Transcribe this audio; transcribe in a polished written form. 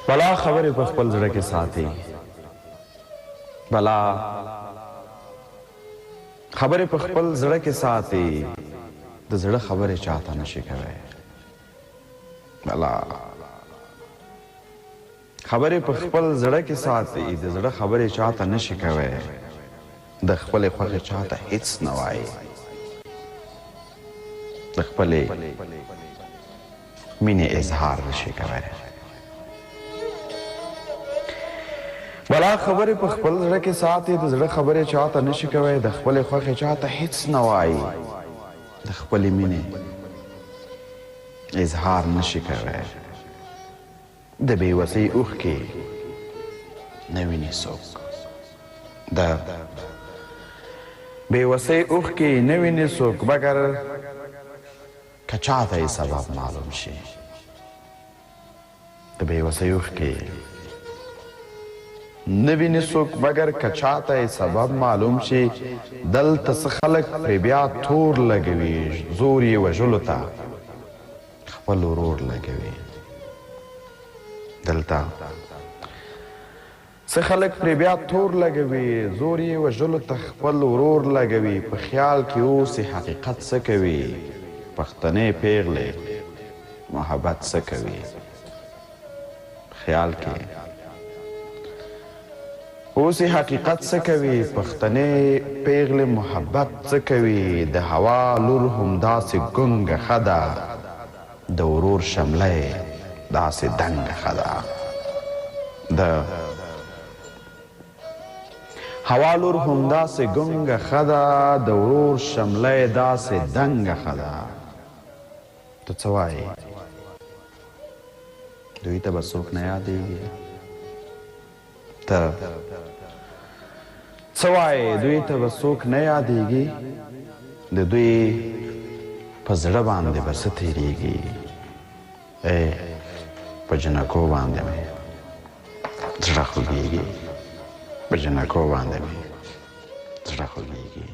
بلا خبرې په خپل زړه کې ساتي، بلا خبرې په خپل زړه کې ساتي، د زړه خبرې چاته نشي کوي. بلا خبرې په خپل زړه کې ساتي، د زړه خبرې چاته نشي کوي، د خپلې خوښې چاته هیڅ نه وایي، د خپلې مینې اظهار نشي کوي. بلا خبرې په خپل زړه کې ساتي، د زړه خبرې چاته نشي کوي، د خپلې خوښې چاته هیڅ نه وایي، د خپلې مینې اظهار نشي کوي. د بېوسۍ اوښکې نه ویني څوک، د بېوسۍ اوښکې نه ویني څوک مګر که چاته یې سبب معلوم شي. د بېوسۍ اوښکې نه ویني څوک مګر که چاته یې سبب معلوم شي. دلته څه خلک پرې بیا تور لګوي، زور یې وژلو ته خپل ورور لګوي. دلته څه خلک پرې بیا تور لګوي، زور یې وژلو ته خپل ورور لګوي. په خیال کې اوسې حقیقت څه کوي، پښتنې پیغلې محبت څه کوي. خیال کې اوسې حقیقت څه کوي، پښتنې پیغلې محبت څه کوي. د هوا لور همداسې ګونګه ښه ده، د ورور شمله یې داسې دنګه ښه ده. د هوا لور همداسې ګونګه ښه ده، د ورور شمله یې داسې دنګه ښه ده. ته څه وایې؟ دوی ته به څوک نه یادېږي؟ ته څه وایې؟ دوی ته به څوک نه یادېږي؟ د دوی په زړه باندې به څه تېرېږي؟ ای په جنکو باندې مې زړه خوږېږي، په جنکو باندې مې زړه خوږېږي.